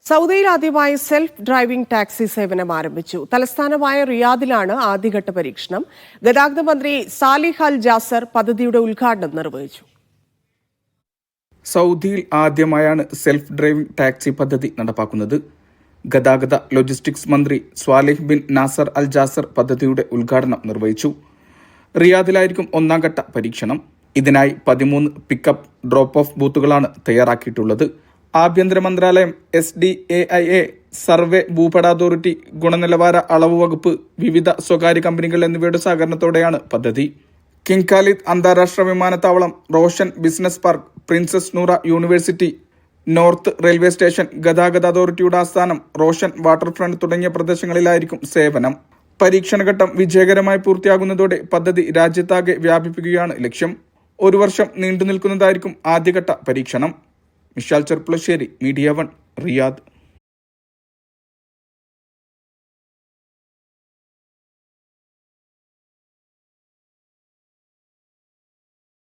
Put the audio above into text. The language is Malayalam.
സൗദിയിൽ ആദ്യമായി സെൽഫ് ഡ്രൈവിംഗ് ടാക്സി സേവനം ആരംഭിച്ചു. തലസ്ഥാനമായ റിയാദിലാണ് ആദ്യഘട്ട പരീക്ഷണം. ഗതാഗത മന്ത്രി സാലിഹ് അൽ ജാസർ പദ്ധതിയുടെ ഉദ്ഘാടനം നിർവഹിച്ചു. സൗദിയിൽ ആദ്യമായാണ് സെൽഫ് ഡ്രൈവിംഗ് ടാക്സി പദ്ധതി നടപ്പാക്കുന്നത്. ഗതാഗത ലോജിസ്റ്റിക്സ് മന്ത്രി സ്വാലിഹ് ബിൻ നാസർ അൽ ജാസർ പദ്ധതിയുടെ ഉദ്ഘാടനം നിർവഹിച്ചു. റിയാദിലായിരിക്കും ഒന്നാം ഘട്ട പരീക്ഷണം. ഇതിനായി 13 പിക്കപ്പ് ഡ്രോപ്പ് ഓഫ് ബൂത്തുകളാണ് തയ്യാറാക്കിയിട്ടുള്ളത്. ആഭ്യന്തര മന്ത്രാലയം, SDAIA, സർവേ, ഭൂപട അതോറിറ്റി, ഗുണനിലവാര അളവ് വകുപ്പ്, വിവിധ സ്വകാര്യ കമ്പനികൾ എന്നിവയുടെ സഹകരണത്തോടെയാണ് പദ്ധതി. കിങ് ഖാലിദ് അന്താരാഷ്ട്ര വിമാനത്താവളം, Roshan business park, princess Noora university, north railway station, ഗതാഗത അതോറിറ്റിയുടെ ആസ്ഥാനം, റോഷൻ വാട്ടർ ഫ്രണ്ട് തുടങ്ങിയ പ്രദേശങ്ങളിലായിരിക്കും സേവനം. പരീക്ഷണഘട്ടം വിജയകരമായി പൂർത്തിയാകുന്നതോടെ പദ്ധതി രാജ്യത്താകെ വ്യാപിപ്പിക്കുകയാണ് ലക്ഷ്യം. 1 വർഷം നീണ്ടുനിൽക്കുന്നതായിരിക്കും ആദ്യഘട്ട പരീക്ഷണം. Mishal Cherpulassery, media 1, Riyadh.